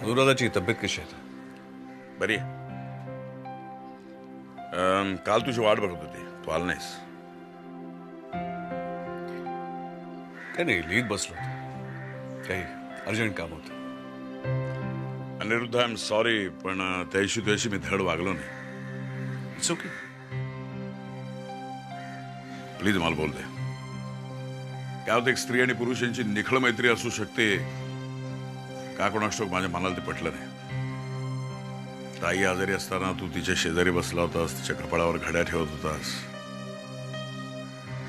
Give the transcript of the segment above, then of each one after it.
अनुराधाची तब्येत कशी आहे? बरी आहे. काल तुझी वाट बघत होती, तू आला नाहीस. काय नाही, लिहित बसलो होतो. काही अर्जंट काम होतं. अनिरुद्ध, आय एम सॉरी, पण त्या दिवशी तुझ्याशी मी धड वागलो नाही. It's okay. प्लीज मला बोल दे. काय होतं, एक स्त्री आणि पुरुष यांची निखळ मैत्री असू शकते का कोणास ठाऊक, माझ्या मनाला ते पटलं नाही. ताई आजारी असताना तू तिच्या शेजारी बसला होतास, तिच्या कपाळावर घड्या ठेवत होतास.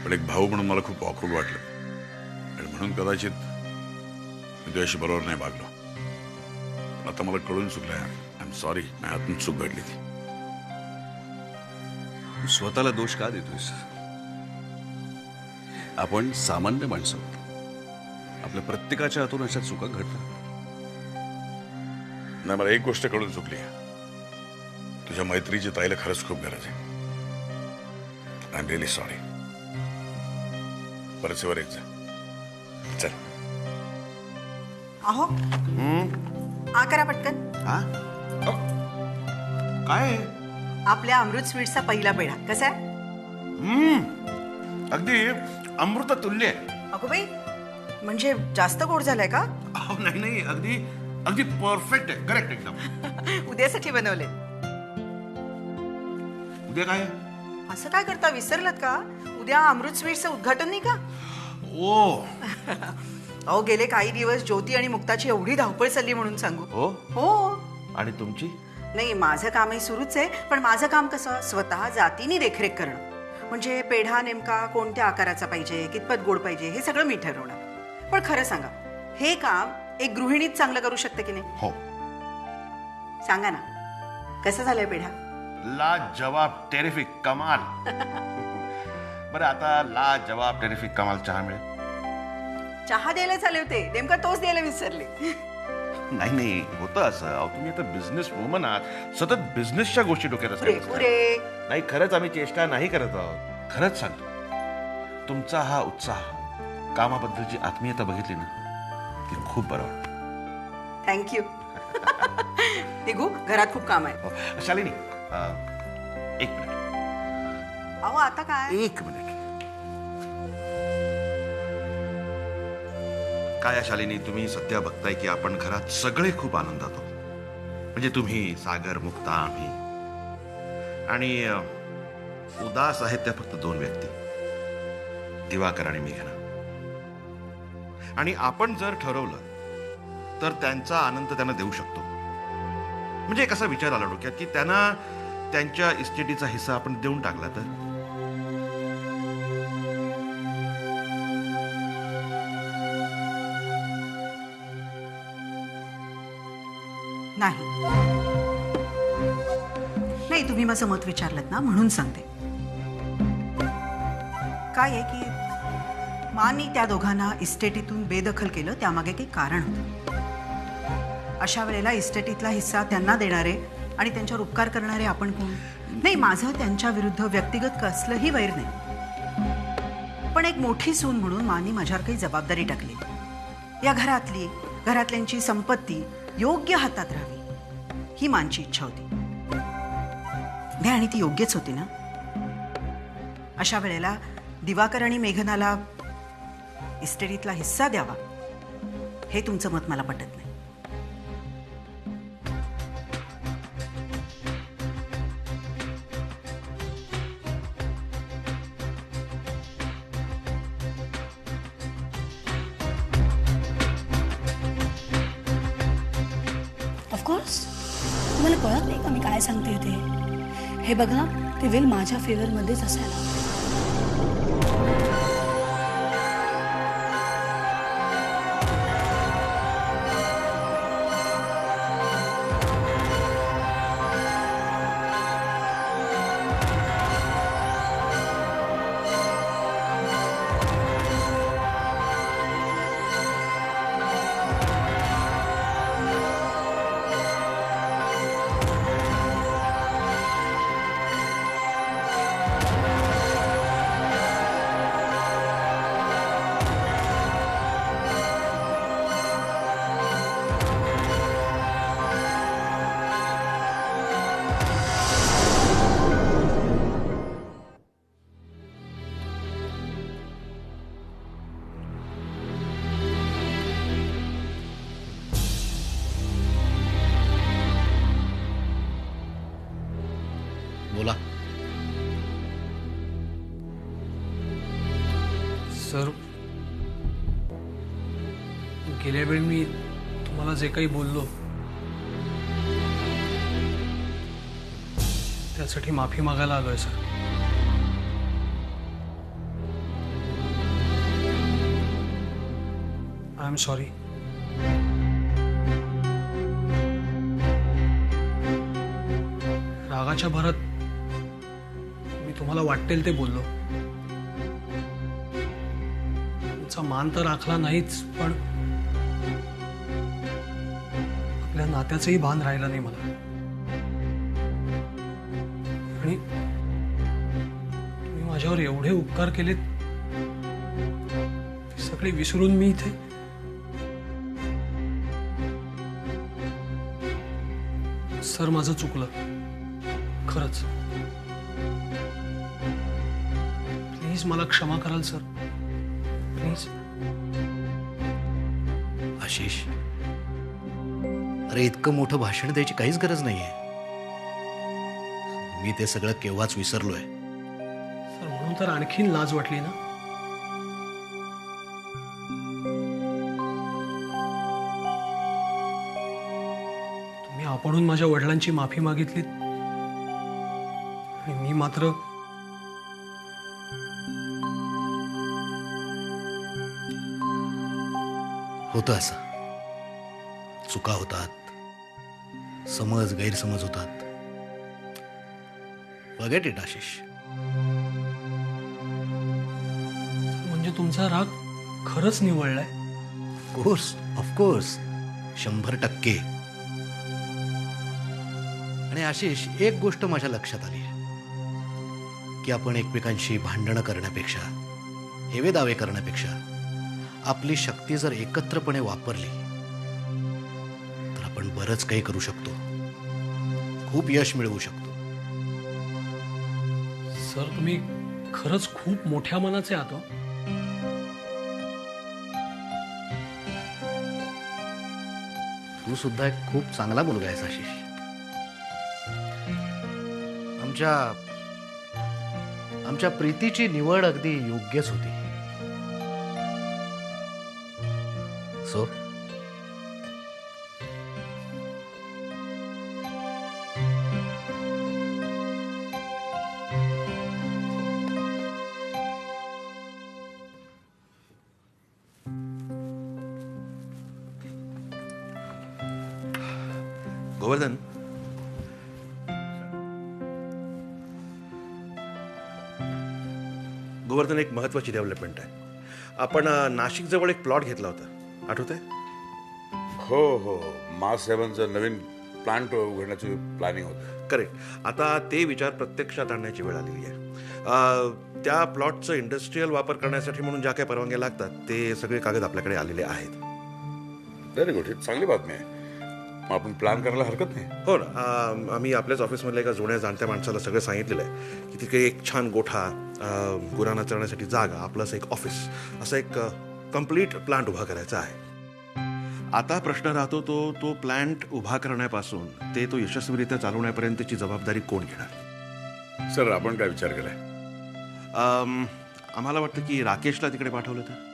पण एक भाऊ म्हणून मला खूप ऑकवर्ड वाटलं आणि म्हणून कदाचित मी तुझ्याशी बरोबर नाही वागलो. आता मला कळून चुकलं. आय एम सॉरी, माझ्या हातून चूक घडली ती. तू स्वतःला दोष का देतोयस? आपण सामान्य माणसं आहोत. आपल्या प्रत्येकाच्या हातून अशा चुका घडतात. नाही, मला एक गोष्ट कळून चुकली. तुझ्या मैत्रीची ताईला खरंच खूप गरज आहे. I am really sorry. परचेवर एक जा. चल. अहो, आ करा पटकन. काय? आपल्या अमृत स्वीट्सचा पहिला पेढा कसा आहे? अगदी अमृत तुल्य आहे. अगो बाई, म्हणजे जास्त गोड झालाय का? अहो नाही नाही, अगदी अगदी परफेक्ट आहे. करेक्ट एकदम. उद्यासाठी बनवले. उद्या काय? असं काय करता, विसरलात का? उद्या अमृत स्वीट्सचं उद्घाटन नाही का? ओ अहो, गेले काही दिवस ज्योती आणि मुक्ताची एवढी धावपळ चालली म्हणून सांगू. हो. हो. आणि तुमची? नाही, माझं कामही सुरूच आहे, पण माझं काम कसं, स्वतः जातीने देखरेख करणं. म्हणजे पेढा नेमका कोणत्या आकाराचा पाहिजे, कितपत गोड पाहिजे, हे सगळं मी ठरवणार. पण खरं सांगा, हे काम एक गृहिणीच चांगलं करू शकते की नाही? हो. सांगा ना, कसं झालंय पेढा? ला जवाब टेरिफिक कमाल. बरं, आता ला जवाब टेरिफिक कमाल चहा मिळेल? चहा द्यायला चालले होते, नेमका तोच द्यायला विसरले. नाही नाही, होतं असं. अहो, तुम्ही आता बिझनेस वुमन आहात, सतत बिझनेसच्या गोष्टी डोक्यात पुरे असतात. पुरे. नाही, खरंच आम्ही चेष्टा नाही करत आहोत. खरंच सांगतो, तुमचा हा उत्साह, कामाबद्दलची आत्मीयता बघितली ना, ती खूप बरं वाटतं. थँक्यू. दिगू, घरात खूप काम आहे. शालिनी, एक मिनिट. अहो, आता काय? एक मिनिट. काय आहे शालिनी, तुम्ही सध्या बघताय की आपण घरात सगळे खूप आनंदात आहोत. म्हणजे तुम्ही, सागर, मुक्ता, आम्ही. आणि उदास आहेत त्या फक्त दोन व्यक्ती, दिवाकर आणि मेघना. आणि आपण जर ठरवलं तर त्यांचा आनंद त्यांना देऊ शकतो. म्हणजे एक असा विचार आला डोक्यात की त्यांना त्यांच्या इस्टेटीचा हिस्सा आपण देऊन टाकला तर. नाही नाही, तुम्ही माझं मत विचारलं ना म्हणून सांगते. काय आहे की मानी त्या दोघांना इस्टेटीतून बेदखल केलं, त्यामागे काही कारण होतं. अशा वेळेला इस्टेटीतला हिस्सा त्यांना देणारे आणि त्यांच्यावर उपकार करणारे आपण कोण? नाही, माझं त्यांच्या विरुद्ध व्यक्तिगत कसलंही वैर नाही, पण एक मोठी सून म्हणून मानी माझ्यावर काही जबाबदारी टाकली. या घरातल्यांची संपत्ती योग्य हातात राहावी ही मानची इच्छा होती. नाही, आणि ती योग्यच होती ना. अशा वेळेला दिवाकर आणि मेघनाला इस्टेटीतला हिस्सा द्यावा, हे तुमचं मत मला पटत नाही. ऑफकोर्स, तुम्हाला कळत नाही का मी काय सांगते ते? हे बघा, ते वेल माझ्या फेवरमध्येच असायला हवं. सर, गेल्या वेळी मी तुम्हाला जे काही बोललो त्यासाठी माफी मागायला आलोय सर. I am sorry. रागाच्या भरात मी तुम्हाला वाटेल ते बोललो. तुमचा मान तर राखला नाहीच, पण आपल्या नात्याचंही भान राहिलं नाही मला. आणि तुम्ही माझ्यावर एवढे उपकार केलेत ते सगळे विसरून मी इथे. सर, माझं चुकलं खरंच. प्लीज मला क्षमा कराल सर, प्लीज. आशिष, अरे इतकं मोठं भाषण द्यायची काहीच गरज नाहीये. मी ते सगळं केव्हाच विसरलोय. सर, म्हणून तर आणखीन लाज वाटली ना. तुम्ही आपणहून माझ्या वडिलांची माफी मागितलीत आणि मी मात्र होतं असं. चुका होतात, समज गैरसमज होतात. Forget it Ashish. म्हणजे तुमचा राग खरंच निवळलाय. Course, of course, 100%. आणि आशिष, एक गोष्ट माझ्या लक्षात आली की आपण एकमेकांशी भांडणं करण्यापेक्षा, हेवे दावे करण्यापेक्षा आपली शक्ती जर एकत्रपणे वापरली तर आपण बरंच काही करू शकतो. खूप यश मिळवू शकतो. सर, तुम्ही खरंच खूप मोठ्या मनाचे आहात हो. तू सुद्धा एक खूप चांगला मुलगा आहेस आशिष. आमच्या प्रीतीची निवड अगदी योग्यच होती. सो गोवर्धन, गोवर्धन, एक महत्वाची डेव्हलपमेंट आहे. आपण नाशिक जवळ एक प्लॉट घेतला होता, आठवतंय? हो हो, मास सेवनचं नवीन प्लांट उघडण्याची प्लॅनिंग होतं. करेक्ट. आता ते विचार प्रत्यक्षात आणण्याची वेळ आलेली आहे. त्या प्लॉटचं इंडस्ट्रीयल वापर करण्यासाठी म्हणून ज्या काही परवानग्या लागतात ते सगळे कागद आपल्याकडे आलेले आहेत. व्हेरी गुड, ही चांगली बातमी आहे. मग आपण प्लॅन करायला हरकत नाही. हो ना. आम्ही आपल्याच ऑफिसमधल्या एका जुन्या जाणत्या माणसाला सगळं सांगितलेलं आहे की तिथे एक छान गोठा, गुरांना चरण्यासाठी जागा, आपलंच एक ऑफिस, असं एक कम्प्लीट प्लांट उभा करायचा आहे. आता प्रश्न राहतो तो प्लांट उभा करण्यापासून तो यशस्वीरित्या चालवण्यापर्यंतची जबाबदारी कोण घेणार? सर, आपण काय विचार केलाय? आम्हाला वाटतं की राकेशला तिकडे पाठवलं तर.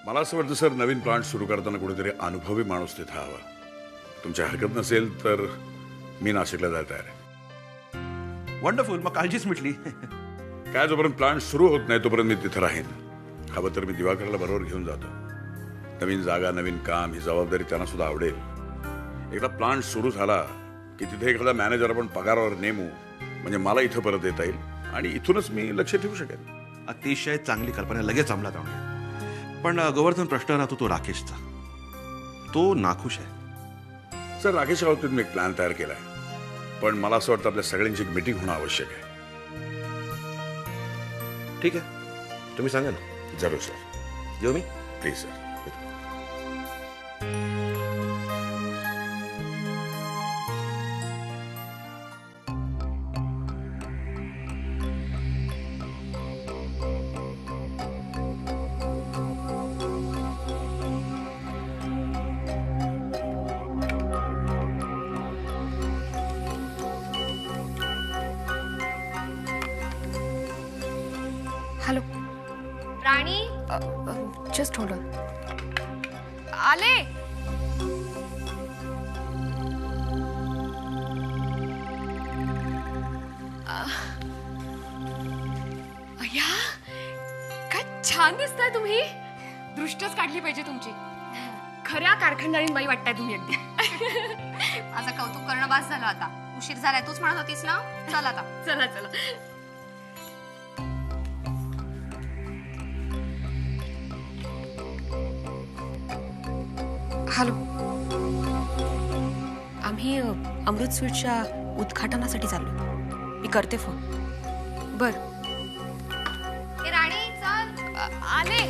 मला असं वाटतं सर, नवीन प्लांट सुरू करताना कुठेतरी अनुभवी माणूस तिथं हवा. तुमच्या हरकत नसेल तर मी नाशिकला जायला तयार आहे. वंडरफुल, मग काळजीच मिटली. काय, जोपर्यंत प्लांट सुरू होत नाही तोपर्यंत मी तिथं राहीन. हवं तर मी दिवाकरला बरोबर घेऊन जातो. नवीन जागा, नवीन काम, ही जबाबदारी त्यांना सुद्धा आवडेल. एकदा प्लांट सुरू झाला की तिथे एखादा मॅनेजर आपण पगारावर नेमू, म्हणजे मला इथं परत येता येईल आणि इथूनच मी लक्ष ठेवू शकेन. अतिशय चांगली कल्पना, लगेच अंमलात आणूया. पण गोवर्धन, प्रश्न राहतो तो राकेशचा. तो नाखुश आहे. सर, राकेशच्या बाबतीत मी एक प्लॅन तयार केला आहे, पण मला असं वाटतं आपल्या सगळ्यांची एक मीटिंग होणं आवश्यक आहे. ठीक आहे, तुम्ही सांगा ना. जरूर सर. येऊ मी? Please sir. Hello Rani just hold on. आले. अय्या काय छान दिसताय तुम्ही. दृष्टच काढली पाहिजे तुमची. खऱ्या कारखानदारीण बाई वाटताय तुम्ही अगदी. माझं कौतुक करणं बास झालं आता. उशीर झालाय तूच म्हणत होतीस ना. चल आता. चला चला. हॅलो. आम्ही अमृत स्वीटच्या उद्घाटनासाठी चाललो. मी करते फोन. बर. राणी चल. आले.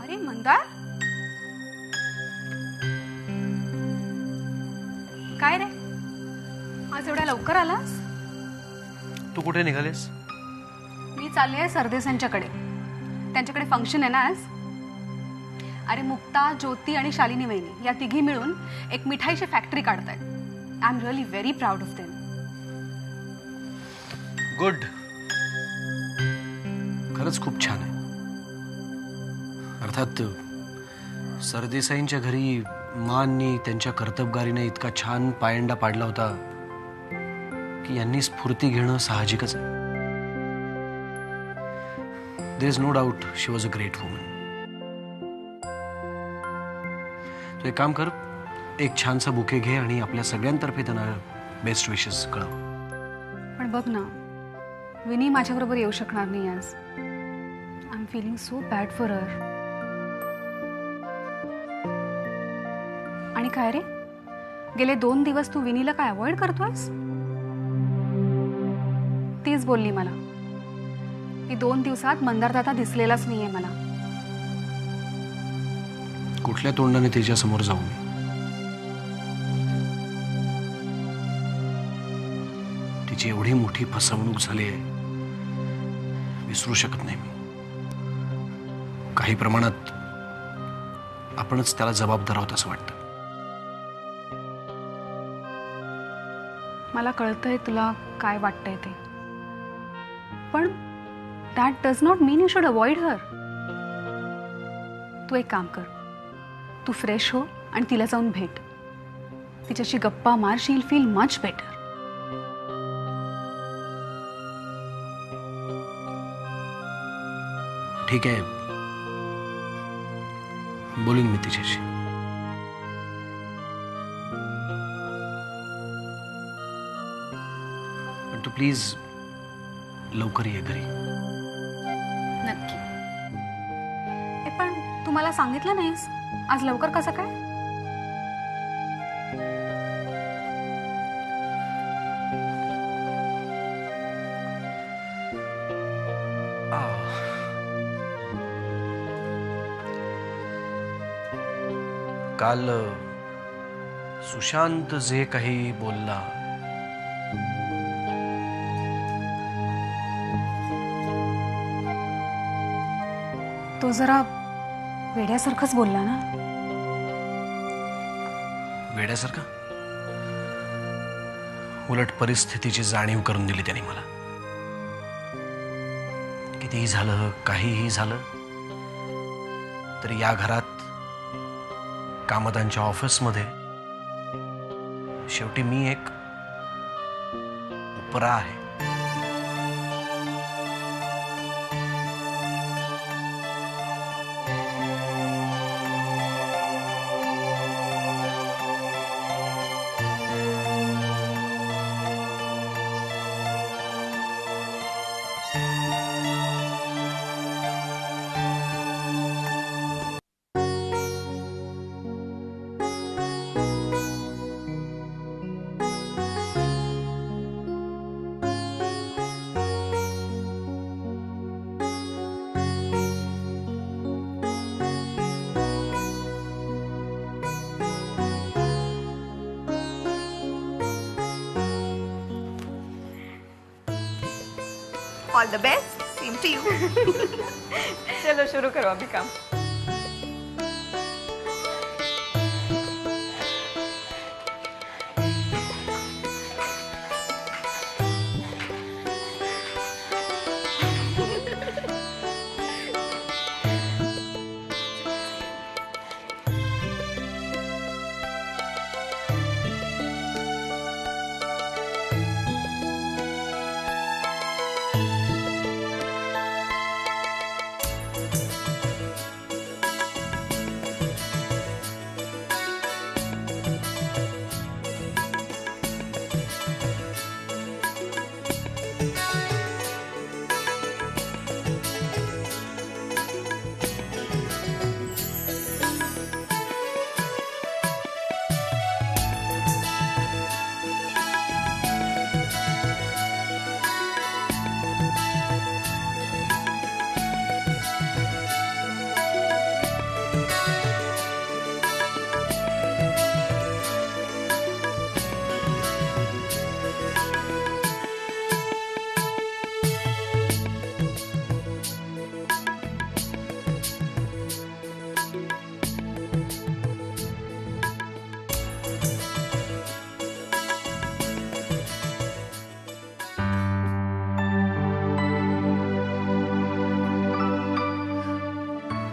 अरे मंदार, काय रे आज एवढ्या लवकर आलास? तू कुठे निघालेस? मी चालली आहे सरदेसांच्याकडे. त्यांच्याकडे फंक्शन आहे ना आज. अरे मुक्ता, ज्योती आणि शालिनी वहिनी या तिघी मिळून एक मिठाईची फॅक्टरी काढतायत. I am really very proud of them. Good. खरंच खूप छान आहे. अर्थात सरदेसाईंच्या घरी माननी त्यांच्या कर्तबगारीने इतका छान पायंडा पाडला होता की यांनी स्फूर्ती घेणं साहजिकच आहे. There is no doubt she was a great woman. तू एक काम कर, एक छानसा बुके घे आणि आपल्या सगळ्यांतर्फे त्यांना बेस्ट विशेस कळव. पण बघ ना, विनी माझ्याबरोबर येऊ शकणार नाही आज. I am feeling so bad for her. आणि काय रे, गेले 2 दिवस तू विनीला काय अवॉइड करतोयस? तीच बोलली मला की 2 दिवसात मंदारदादा दिसलेलाच नाहीये मला. कुठल्या तोंडाने तिच्या समोर जाऊ मी? तिची एवढी मोठी फसवणूक झाली आहे, विसरू शकत नाही मी. काही प्रमाणात आपणच त्याला जबाबदार आहोत असं वाटतं. मला कळतंय तुला काय वाटतंय ते, पण that does not mean you should avoid her. तू एक काम कर, तू फ्रेश हो आणि तिला जाऊन भेट. तिच्याशी गप्पा मार. शी विल फील मच बेटर. ठीक आहे, बोलीन मी तिच्याशी. पण तू प्लीज लवकर ये घरी. नक्की. पण तू मला सांगितलं नाहीस आज लवकर कसं काय? काल सुशांत जे काही बोलला तो जरा वेड्यासारखंच बोलला ना. वेड्यासारखा? उलट परिस्थितीची जाणीव करून दिली त्यांनी मला. कितीही झालं, काहीही झालं तरी या घरात, कामतांच्या ऑफिसमध्ये शेवटी मी एक उपरा आहे. All the best, same to you. चलो शुरू करो अभी काम.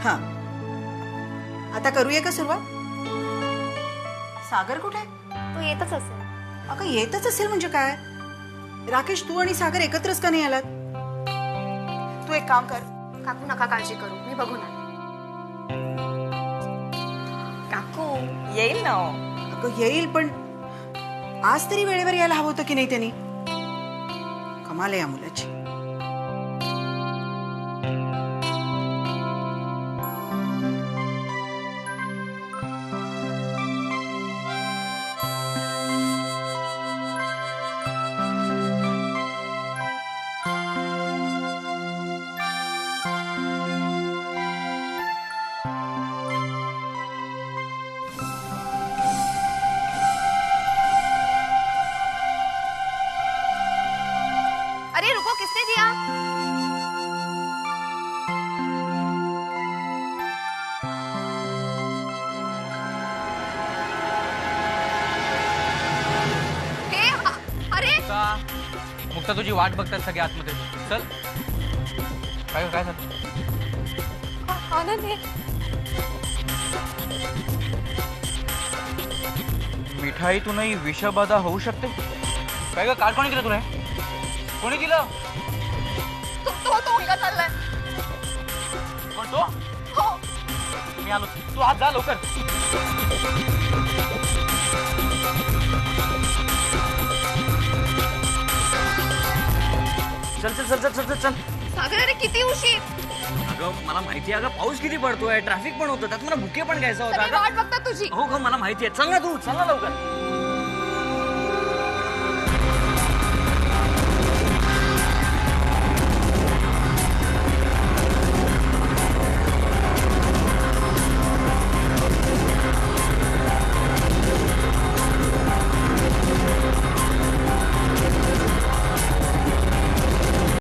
हा, आता करूया का सुरुवात? सागर कुठे? तो येतच असेल. अगं येतच असेल म्हणजे काय? राकेश, तू आणि सागर एकत्रच का नाही आलात? तू एक काम कर. काकू नका काळजी करू, मी बघून आले. काकू येईल ना. अगं येईल, पण आज तरी वेळेवर यायला हवं होतं की नाही त्यांनी? कमाल आहे या मुलाची. अरे रुको, किसने दिया? अरे मुक्ता तुझी वाट बघतात सगळे आतमध्ये. चल. काय झालं? आनंद आहे. मिठाईतूनही विषबाधा होऊ शकते. काय ग, काल कोणी केलं तुला? कोणी दिलं? तो मुलगा चाललाय. कोण तो? हो. मी आलो. तू आज जा लवकर. चल चल चल चल चल चल. सागर अरे किती उशीर. अगं मला माहिती आहे, अगं पाऊस किती पडतोय, ट्रॅफिक पण होतं, त्यात मला बुके पण घ्यायचा होता. वाट बघतात तुझी. हो ग मला माहिती आहे. चल ना तू, चल ना लवकर.